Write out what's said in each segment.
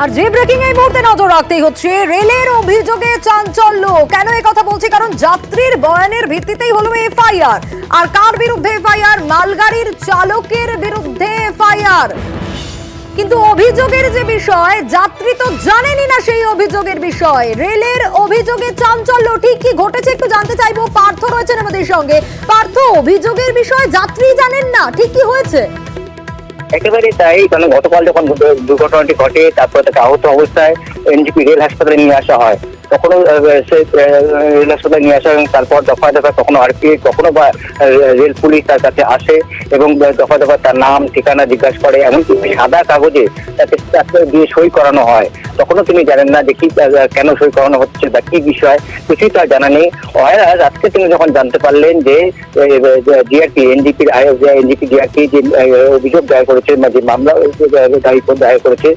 আর যে ব্রেকিং এই মুহূর্তে নজর রাখতেই হচ্ছে রেলের অভিযোগে চাঞ্চল্য। কেন এই কথা বলছি? কারণ যাত্রীর বয়ানের ভিত্তিতেই হলো এফআইআর। আর কার বিরুদ্ধে এফআইআর? মালগাড়ির চালকের বিরুদ্ধে এফআইআর। কিন্তু অভিযোগের যে বিষয়, যাত্রী তো জানেনই না সেই অভিযোগের বিষয়। রেলের অভিযোগে চাঞ্চল্য, ঠিক কি ঘটেছে একটু জানতে চাইবো। পার্থ রয়েছেন আমাদের সঙ্গে। পার্থ, অভিযোগের বিষয় যাত্রী জানেন না, ঠিক কি হয়েছে? একেবারে তাই। কারণ গতকাল যখন দুর্ঘটনাটি ঘটে, তারপর তাকে আহত অবস্থায় এনজিপি রেল হাসপাতালে নিয়ে আসা হয়, কখনো সে রেল হাসপাতালে নিয়ে আসা এবং তারপর দফায় দফায় কখনো আরপিএফ, কখনো বা রেল পুলিশ তার কাছে আসে এবং দফায় দফায় তার নাম ঠিকানা জিজ্ঞাসা করে, এমনকি সাদা কাগজে তাকে দিয়ে সই করানো হয়। তখনও তিনি জানেন না যে কি কেন সই করানো হচ্ছে বা কি বিষয়, কিছুই তার জানা নেই। আজকে তিনি যখন জানতে পারলেন যে জিআরপি এনজিপি জিআরপি যে অভিযোগ দায়ের করেছে বা যে মামলা দায়ের করেছে,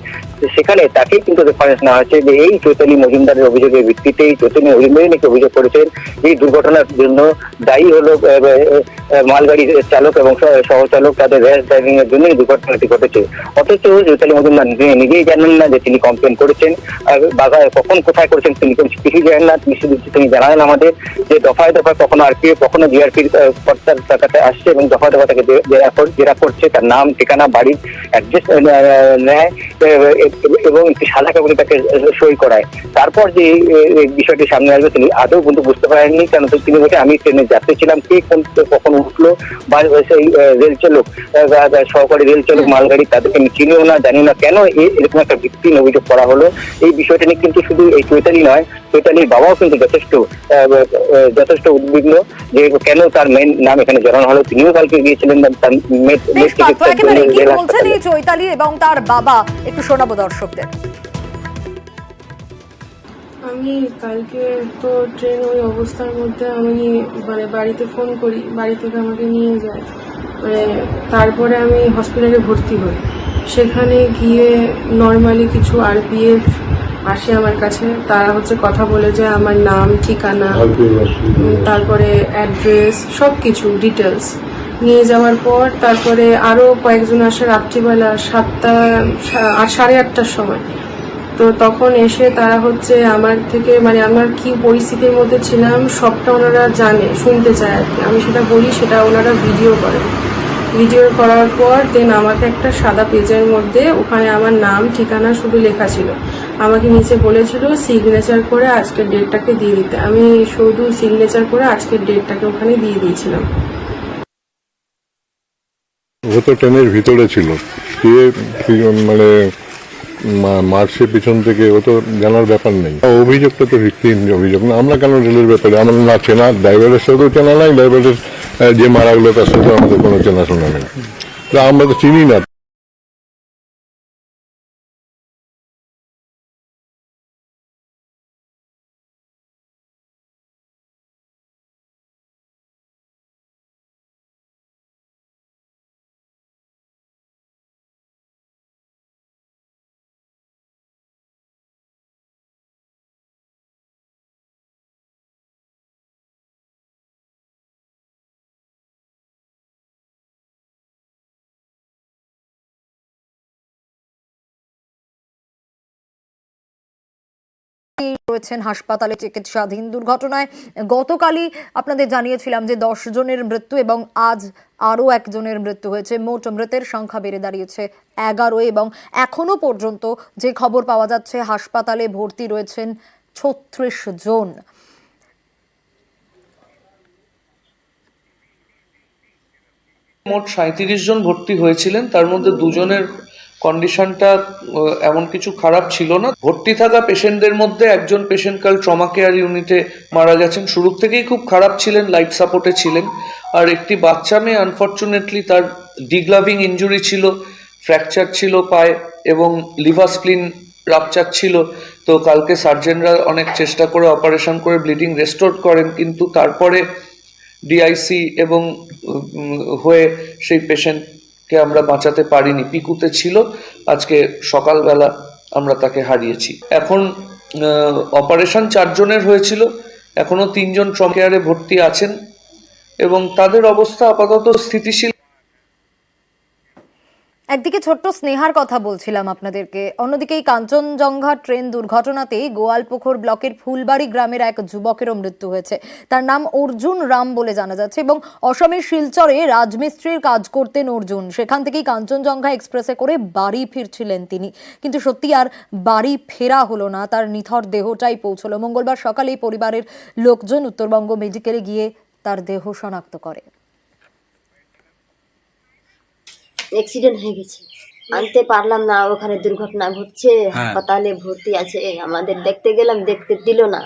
সেখানে তাকে কিন্তু রেফারেন্স নেওয়া হয়েছে যে এই চৈতালি মজুমদারের অভিযোগের ভিত্তিতে চৈতালি মজুমদারই নাকি অভিযোগ করেছেন এই দুর্ঘটনার জন্য দায়ী হলো মালগাড়ির চালক এবং সহচালক, তাদের র্যাশ ড্রাইভিং এর জন্য এই দুর্ঘটনাটি ঘটেছে। অথচ চৈতালি মজুমদার নিজেই জানেন না যে তিনি কমপ্লেন করেছেন, আর কখন কোথায় করেছেন তিনি কিছুই জানেন না। তিনি জানালেন আমাদের যে দফায় দফায় কখনো আরপিএফ কখনো জিআরপির কর্তার কাছে আসছে এবং দফায় দফায় তাকে জেরা করছে, তার নাম ঠিকানা বাড়ির অ্যাড্রেস নেয় এবং একটি সাদা কাগজে তাকে সই করায়। তারপর যে বিষয়টি সামনে আসবে তিনি আদৌ কিন্তু বুঝতে পারেননি, কারণ তিনি বলছেন আমি ট্রেনের যাত্রী ছিলাম, কে কখন উঠলো বা সেই রেল চালক সহকারী রেল চালক মালগাড়ি তাদেরকে আমি চিনিও না, জানি না কেন এরকম একটা ভিত্তিহীন অভিযোগ করা হলো। এই বিষয়টা নিয়ে কিন্তু শুধু এই চৈতালি নয়, চৈতালির বাবাও কিন্তু যথেষ্ট উদ্বিগ্ন যে কেন তার মেয়ের নাম এখানে জড়ানো হলো। তিনিও কালকে গিয়েছিলেন তার মেয়ের চৈতালি এবং তার বাবা, একটু শোনাবো দর্শকদের। আমি কালকে তো ট্রেন ওই অবস্থার মধ্যে আমি বাড়িতে ফোন করি, বাড়ি থেকে আমাকে নিয়ে যায়, তারপরে আমি হসপিটালে ভর্তি হই। সেখানে গিয়ে নর্মালি কিছু আরপিএফ আসে আমার কাছে, তারা কথা বলে যে আমার নাম ঠিকানা তারপরে অ্যাড্রেস সব কিছু ডিটেলস নিয়ে যাওয়ার পর তারপরে আরও কয়েকজন আসে রাত্রিবেলা 8:30টার সময়। তো তখন এসে তারা আমার থেকে আমার কি পরিস্থিতির মধ্যে ছিলাম সবটা ওনারা জানে, শুনতে চায় আর কি। আমি সেটা বলি, সেটা ওনারা ভিডিও করেন। ভিডিও করার পর দেন আমাকে একটা সাদা পেজের মধ্যে ওখানে আমার নাম ঠিকানা শুধু লেখা ছিল। আমাকে নিচে বলেছিল সিগনেচার করে আজকের ডেটটাকে দিয়ে দিতে। আমি শুধু সিগনেচার করে আজকের ডেটটাকে ওখানে দিয়ে দিয়েছিলাম। ও তো ট্রেনের ভিতরে ছিল, মার্চে পিছন থেকে ও তো জানার ব্যাপার নেই। অভিযোগটা তো ভিত্তিহীন অভিযোগ না। আমরা কেন রেলের ব্যাপারে আমার না চেনা, ড্রাইভারের সাথেও চেনা নাই, ড্রাইভারের যে মারা গেলো তার সাথেও আমাদের কোনো চেনাশোনা নেই, আমরা তো চিনি না। রয়েছেন হাসপাতালে চিকিৎসাধীন। দুর্ঘটনায় গতকালই আপনাদের জানিয়েছিলাম যে 10 জনের মৃত্যু এবং আজ আরও একজনের মৃত্যু হয়েছে। মোট মৃতের সংখ্যা বেড়ে দাঁড়িয়েছে 11 এবং এখনো পর্যন্ত যে খবর পাওয়া যাচ্ছে হাসপাতালে ভর্তি রয়েছেন 36 জন। মোট 37 জন ভর্তি হয়েছিলেন, তার মধ্যে 2 জনের কন্ডিশনটা এমন কিছু খারাপ ছিল না। ভর্তি থাকা পেশেন্টদের মধ্যে একজন পেশেন্ট কাল ট্রমা কেয়ার ইউনিটে মারা গেছেন, শুরু থেকেই খুব খারাপ ছিলেন, লাইফ সাপোর্টে ছিলেন। আর একটি বাচ্চা মেয়ে আনফর্চুনেটলি তার ডিগ্লাভিং ইনজুরি ছিল, ফ্র্যাকচার ছিল পায়ে এবং লিভার স্প্লিন রাপচার ছিল। তো কালকে সার্জেনরা অনেক চেষ্টা করে অপারেশন করে ব্লিডিং রেস্টোর করেন, কিন্তু তারপরে ডিআইসি এবং হয়ে সেই পেশেন্টকে আমরা বাঁচাতে পারিনি। পিকুতে ছিল, আজকে সকালবেলা আমরা তাকে হারিয়েছি। এখন অপারেশন 4 জনের হয়েছিল, এখনো 3 জন ট্রমা কেয়ারে ভর্তি আছেন এবং তাদের অবস্থা আপাতত স্থিতিশীল। একদিকে ছোট্ট স্নেহার কথা বলছিলাম আপনাদেরকে, অন্যদিকে এই কাঞ্চনজঙ্ঘা ট্রেন দুর্ঘটনাতেই গোয়ালপুকুর ব্লকের ফুলবাড়ি গ্রামের এক যুবকেরও মৃত্যু হয়েছে। তার নাম অর্জুন রাম বলে জানা যাচ্ছে এবং অসমের শিলচরে রাজমিস্ত্রির কাজ করতেন অর্জুন। সেখান থেকেই কাঞ্চনজঙ্ঘা এক্সপ্রেসে করে বাড়ি ফিরছিলেন তিনি, কিন্তু সত্যি আর বাড়ি ফেরা হলো না। তার নিথর দেহটাই পৌঁছলো মঙ্গলবার সকালেই পরিবারের লোকজন উত্তরবঙ্গ মেডিকেলে গিয়ে তার দেহ শনাক্ত করে। অ্যাক্সিডেন্ট হয়ে গেছে, আনতে পারলাম না, ওখানে দুর্ঘটনা ঘটছে, হাসপাতালে ভর্তি আছে, আমাদের দেখতে গেলাম, দেখতে দিল না।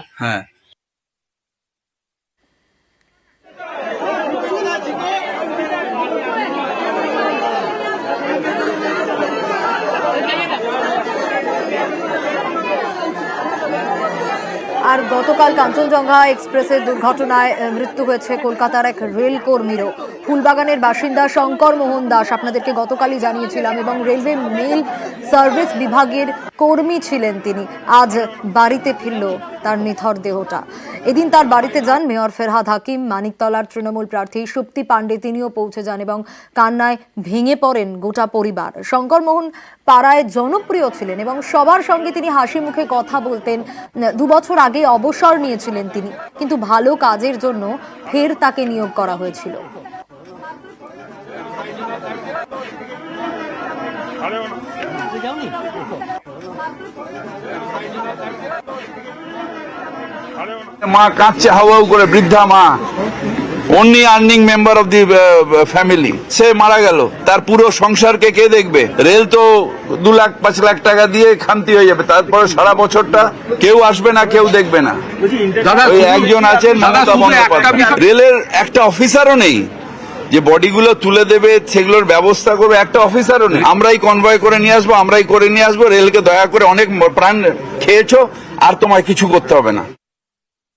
আর গতকাল কাঞ্চনজঙ্ঘা এক্সপ্রেসের দুর্ঘটনায় মৃত্যু হয়েছে কলকাতার এক রেল কর্মীরও। ফুলবাগানের বাসিন্দা শঙ্কর মোহন দাস, আপনাদেরকে গতকালই জানিয়েছিলাম, এবং রেলওয়ে মেল সার্ভিস বিভাগের কর্মী ছিলেন তিনি। আজ বাড়িতে ফিরল তার নিথর দেহটা। এদিন তার বাড়িতে যান মেয়র ফেরহাদ হাকিম, মানিকতলার তৃণমূল প্রার্থী সুপ্তি পাণ্ডে, তিনিও পৌঁছে যান এবং কান্নায় ভেঙে পড়েন গোটা পরিবার। শঙ্কর মোহন পাড়ায় জনপ্রিয় ছিলেন এবং সবার সঙ্গে তিনি হাসি মুখে কথা বলতেন। 2 বছর আগে অবসর নিয়েছিলেন তিনি, কিন্তু ভালো কাজের জন্য ফের তাকে নিয়োগ করা হয়েছিল। মা কাঁদছে হাওয়াও করে, বৃদ্ধা মা, only earning member of the family, সে মারা গেল। তার পুরো সংসারকে কে দেখবে? রেল তো 2 লাখ 5 লাখ টাকা দিয়ে খামতি হয়ে যাবে, তারপরে সারা বছরটা কেউ আসবে না, কেউ দেখবে না। ওই একজন আছেন মমতা বন্দ্যোপাধ্যায়, রেলের একটা অফিসারও নেই যে বডিগুলো তুলে দেবে, সেগুলোর ব্যবস্থা করবে, একটা অফিসারও নেই। আমরাই কনভয় করে নিয়ে আসবো, আমরাই করে নিয়ে আসবো। রেলকে দয়া করে, অনেক প্রাণ খেয়েছো, আর তোমায় কিছু করতে হবে না।